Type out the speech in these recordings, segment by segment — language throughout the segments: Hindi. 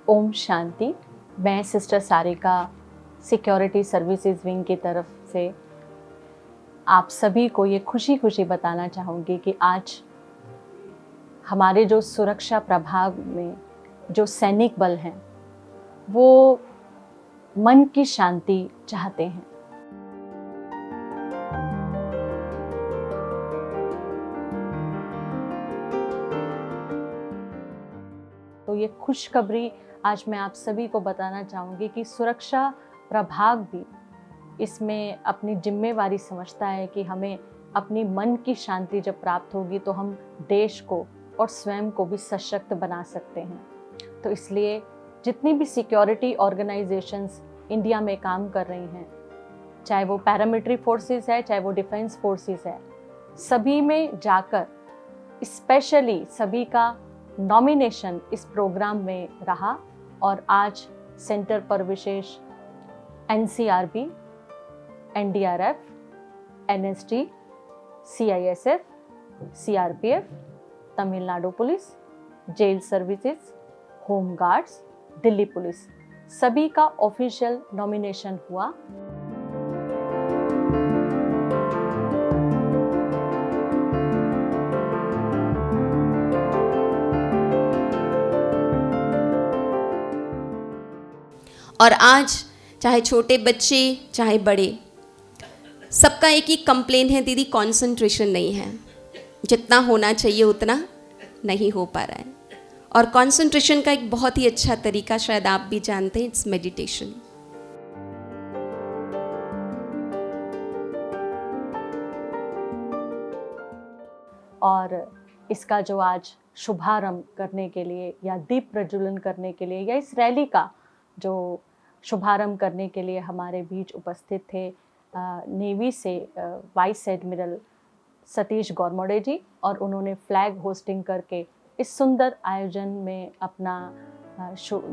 ओम शांति। मैं sister Sarika security services wing की तरफ से आप सभी को ये खुशी बताना चाहूँगी कि आज हमारे जो सुरक्षा प्रभाग में जो सैनिक बल हैं वो मन की शांति चाहते हैं। तो ये खुशखबरी आज मैं आप सभी को बताना चाहूँगी कि सुरक्षा प्रभाग भी इसमें अपनी जिम्मेवारी समझता है कि हमें अपनी मन की शांति जब प्राप्त होगी तो हम देश को और स्वयं को भी सशक्त बना सकते हैं। तो इसलिए जितनी भी सिक्योरिटी ऑर्गेनाइजेशंस इंडिया में काम कर रही हैं, चाहे वो पैरामिलिट्री फोर्सेस है, चाहे वो डिफेंस फोर्सेस है, सभी में जाकर स्पेशली सभी का नॉमिनेशन इस प्रोग्राम में रहा और आज सेंटर पर विशेष NCRB, NDRF, NST, CISF, CRPF, Tamil Nadu police, jail services, home guards, Delhi police, सभी का ऑफिशियल नॉमिनेशन हुआ। और आज चाहे छोटे बच्चे चाहे बड़े, सबका एक ही कंप्लेन है, दीदी कंसंट्रेशन नहीं है, जितना होना चाहिए उतना नहीं हो पा रहा है। और कंसंट्रेशन का एक बहुत ही अच्छा तरीका शायद आप भी जानते हैं, इट्स मेडिटेशन। और इसका जो आज शुभारंभ करने के लिए या दीप प्रज्वलन करने के लिए या इस रैली का जो शुभारंभ करने के लिए हमारे बीच उपस्थित थे नेवी से वाइस एडमिरल सतीश गौरमोडे जी, और उन्होंने फ्लैग होस्टिंग करके इस सुंदर आयोजन में अपना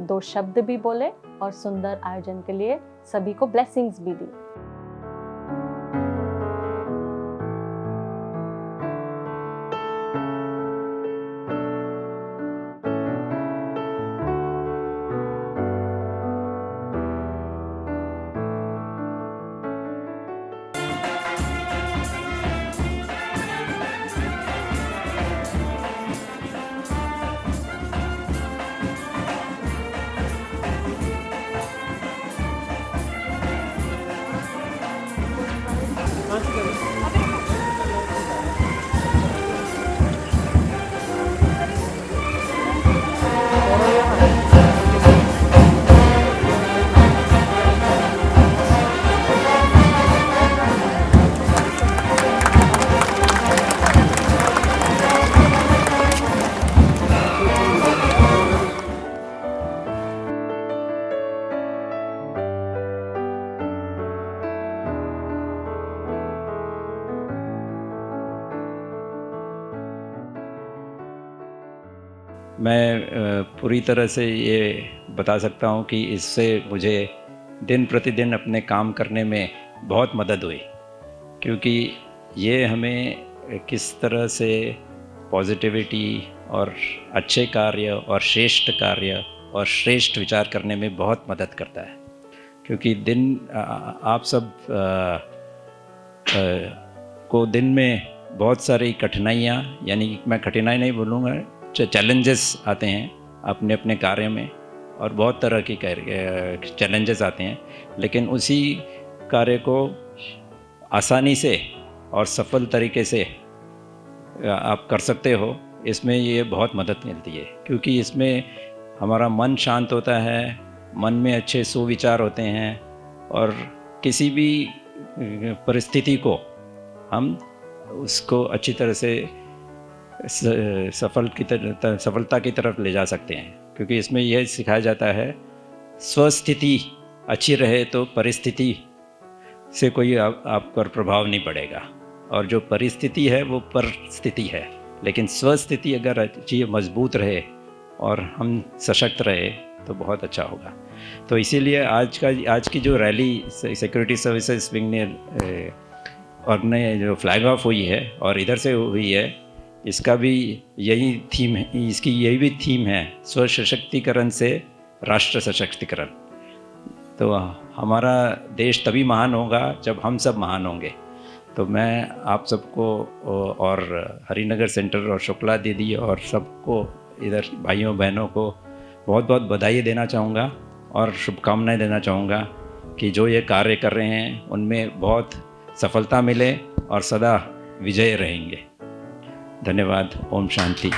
2 शब्द भी बोले और सुंदर आयोजन के लिए सभी को ब्लेसिंग्स भी दी। मैं पूरी तरह से ये बता सकता हूँ कि इससे मुझे दिन प्रतिदिन अपने काम करने में बहुत मदद हुई, क्योंकि ये हमें किस तरह से पॉजिटिविटी और अच्छे कार्य और श्रेष्ठ कार्य और श्रेष्ठ विचार करने में बहुत मदद करता है। क्योंकि आप सब को दिन में बहुत सारी कठिनाइयाँ, यानी मैं कठिनाई नहीं बोलूँगा, चैलेंजेस आते हैं अपने अपने कार्य में, और बहुत तरह की चैलेंजेस आते हैं, लेकिन उसी कार्य को आसानी से और सफल तरीके से आप कर सकते हो। इसमें ये बहुत मदद मिलती है, क्योंकि इसमें हमारा मन शांत होता है, मन में अच्छे सुविचार होते हैं, और किसी भी परिस्थिति को हम उसको अच्छी तरह से सफलता की तरफ ले जा सकते हैं। क्योंकि इसमें यह सिखाया जाता है, स्वस्थिति अच्छी रहे तो परिस्थिति से कोई आप पर प्रभाव नहीं पड़ेगा, और जो परिस्थिति है वो परिस्थिति है, लेकिन स्वस्थिति अगर अच्छी मजबूत रहे और हम सशक्त रहे तो बहुत अच्छा होगा। तो इसीलिए आज की जो रैली सिक्योरिटी सर्विसेज विंग ने जो फ्लैग ऑफ हुई है और इधर से हुई है, इसका भी यही थीम है, इसकी यही भी थीम है, स्व सशक्तिकरण से राष्ट्र सशक्तिकरण। तो हमारा देश तभी महान होगा जब हम सब महान होंगे। तो मैं आप सबको और हरिनगर सेंटर और शुक्ला दीदी और सबको इधर भाइयों बहनों को बहुत बहुत बधाई देना चाहूँगा और शुभकामनाएं देना चाहूँगा कि जो ये कार्य कर रहे हैं उनमें बहुत सफलता मिले और सदा विजय रहेंगे। धन्यवाद। ओम शांति।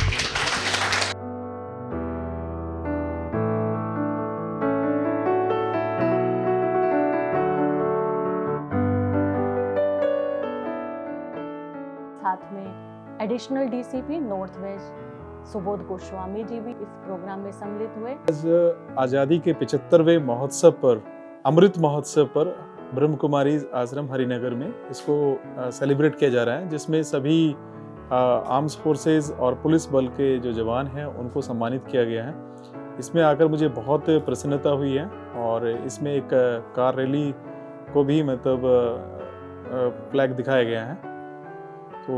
साथ में additional DCP north west Subodh Goswami ji भी इस प्रोग्राम में सम्मिलित हुए। आज़ादी के 75वें महोत्सव पर, अमृत महोत्सव पर ब्रह्म कुमारी आश्रम हरिनगर में इसको सेलिब्रेट किया जा रहा है, जिसमें सभी आर्म्स फोर्सेस और पुलिस बल के जो जवान हैं उनको सम्मानित किया गया है। इसमें आकर मुझे बहुत प्रसन्नता हुई है और इसमें एक कार रैली को भी मतलब फ्लैग दिखाया गया है। तो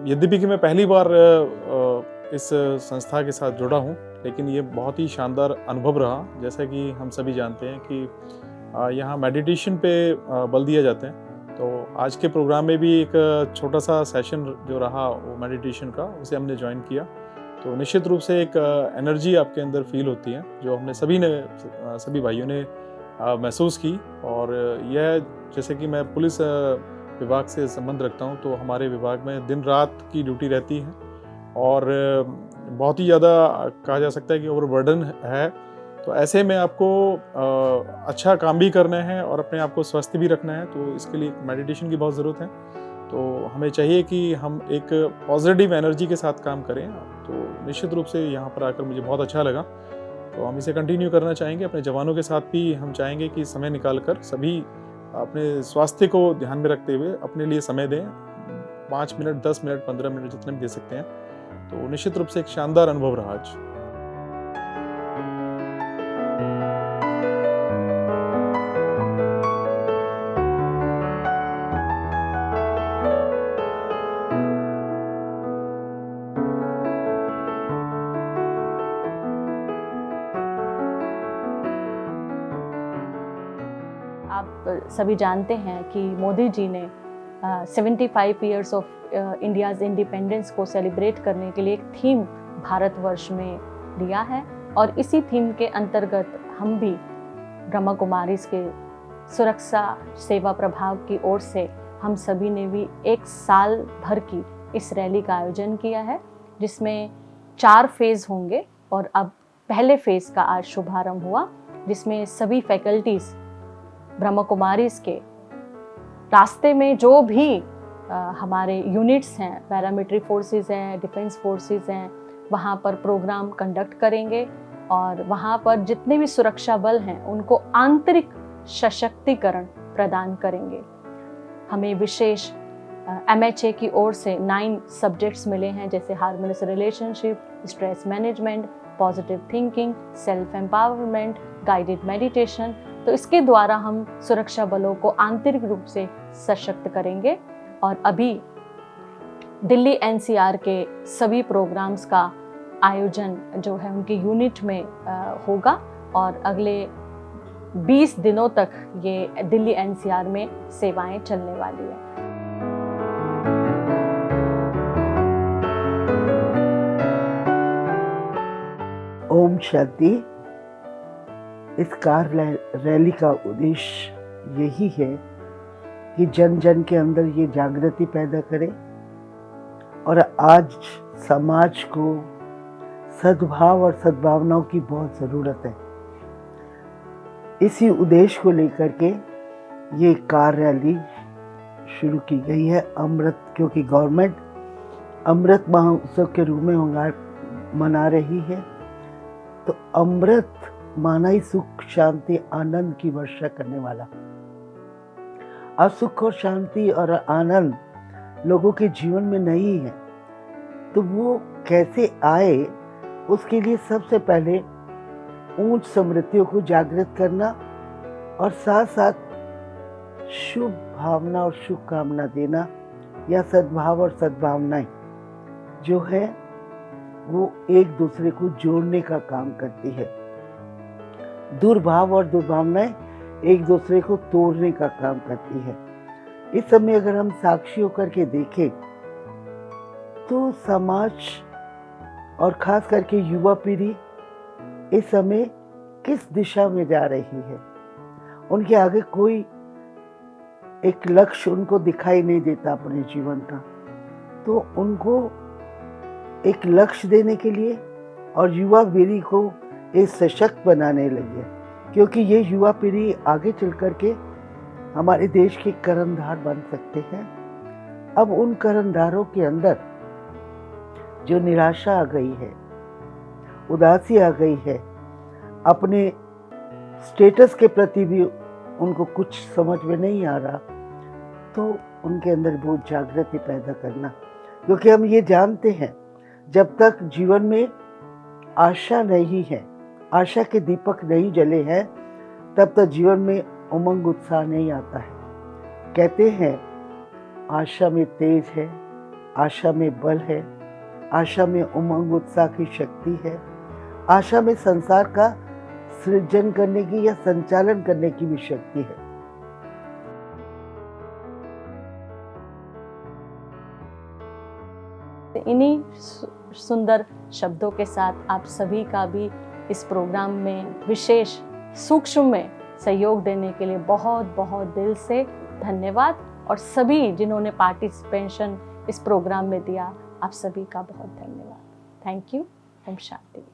यद्यपि कि मैं पहली बार इस संस्था के साथ जुड़ा हूँ, लेकिन ये बहुत ही शानदार अनुभव रहा। जैसा कि हम सभी जानते हैं कि यहाँ मेडिटेशन पे बल दिया जाता है, तो आज के प्रोग्राम में भी एक छोटा सा सेशन जो रहा वो मेडिटेशन का, उसे हमने ज्वाइन किया। तो निश्चित रूप से एक एनर्जी आपके अंदर फील होती है, जो हमने सभी भाइयों ने महसूस की। और यह, जैसे कि मैं पुलिस विभाग से संबंध रखता हूं, तो हमारे विभाग में दिन रात की ड्यूटी रहती है और बहुत ही ज़्यादा कहा जा सकता है कि ओवरबर्डन है। तो ऐसे में आपको अच्छा काम भी करना है और अपने आप को स्वस्थ भी रखना है, तो इसके लिए मेडिटेशन की बहुत ज़रूरत है। तो हमें चाहिए कि हम एक पॉजिटिव एनर्जी के साथ काम करें। तो निश्चित रूप से यहाँ पर आकर मुझे बहुत अच्छा लगा, तो हम इसे कंटिन्यू करना चाहेंगे। अपने जवानों के साथ भी हम चाहेंगे कि समय निकाल कर सभी अपने स्वास्थ्य को ध्यान में रखते हुए अपने लिए समय दें। 5 मिनट, 10 मिनट, 15 मिनट जितने भी दे सकते हैं। तो निश्चित रूप से एक शानदार अनुभव रहा आज। आप सभी जानते हैं कि मोदी जी ने 75 ईयर्स ऑफ इंडियाज़ इंडिपेंडेंस को सेलिब्रेट करने के लिए एक थीम भारतवर्ष में लिया है, और इसी थीम के अंतर्गत हम भी ब्रह्मा कुमारीज़ के सुरक्षा सेवा प्रभाग की ओर से हम सभी ने भी एक साल भर की इस रैली का आयोजन किया है, जिसमें 4 फेज़ होंगे। और अब पहले फेज़ का आज शुभारंभ हुआ, जिसमें सभी फैकल्टीज़ ब्रह्मा कुमारीज़ के रास्ते में जो भी हमारे यूनिट्स हैं, पैरामिलिट्री फोर्सेस हैं, डिफेंस फोर्सेस हैं, वहाँ पर प्रोग्राम कंडक्ट करेंगे और वहाँ पर जितने भी सुरक्षा बल हैं उनको आंतरिक सशक्तिकरण प्रदान करेंगे। हमें विशेष MHA की ओर से 9 सब्जेक्ट्स मिले हैं, जैसे harmonious relationship, stress management, positive thinking, self empowerment, guided meditation. तो इसके द्वारा हम सुरक्षा बलों को आंतरिक रूप से सशक्त करेंगे। और अभी दिल्ली NCR के सभी प्रोग्राम्स का आयोजन जो है उनके यूनिट में होगा, और अगले 20 दिनों तक ये दिल्ली NCR में सेवाएं चलने वाली है। ओम शांति। इस कार रैली का उद्देश्य यही है कि जन जन के अंदर ये जागृति पैदा करे और आज समाज को सद्भाव और सद्भावनाओं की बहुत ज़रूरत है। इसी उद्देश्य को लेकर के ये कार रैली शुरू की गई है। अमृत, क्योंकि गवर्नमेंट अमृत महोत्सव के रूप में मना रही है, तो अमृत माना ही सुख, शांति, आनंद की वर्षा करने वाला। अब सुख और शांति और आनंद लोगों के जीवन में नहीं है, तो वो कैसे आए, उसके लिए सबसे पहले उच्च स्मृतियों को जागृत करना और साथ साथ शुभ भावना और शुभकामना देना, या सद्भाव और सद्भावनाएं जो है वो एक दूसरे को जोड़ने का काम करती है। दुर्भाव और दुर्भावनाएं एक दूसरे को तोड़ने का काम करती है। इस समय अगर हम साक्षी होकर के देखें तो समाज और खास करके युवा पीढ़ी इस समय किस दिशा में जा रही है। उनके आगे कोई एक लक्ष्य उनको दिखाई नहीं देता अपने जीवन का, तो उनको एक लक्ष्य देने के लिए और युवा पीढ़ी को एक सशक्त बनाने लगे, क्योंकि ये युवा पीढ़ी आगे चल कर के हमारे देश के कर्णधार बन सकते हैं। अब उन कर्णधारों के अंदर जो निराशा आ गई है, उदासी आ गई है, अपने स्टेटस के प्रति भी उनको कुछ समझ में नहीं आ रहा, तो उनके अंदर बहुत जागृति पैदा करना, क्योंकि हम ये जानते हैं जब तक जीवन में आशा नहीं है, आशा के दीपक नहीं जले हैं, तब तक जीवन में उमंग उत्साह नहीं आता है। कहते हैं आशा में तेज है, आशा में बल है, आशा में उमंग उत्साह की शक्ति है, आशा में संसार का सृजन करने की या संचालन करने की भी शक्ति है। इन्हीं सुंदर शब्दों के साथ आप सभी का भी इस प्रोग्राम में विशेष सूक्ष्म में सहयोग देने के लिए बहुत बहुत दिल से धन्यवाद, और सभी जिन्होंने पार्टिसिपेशन इस प्रोग्राम में दिया, आप सभी का बहुत धन्यवाद। Thank you. ओम शांति।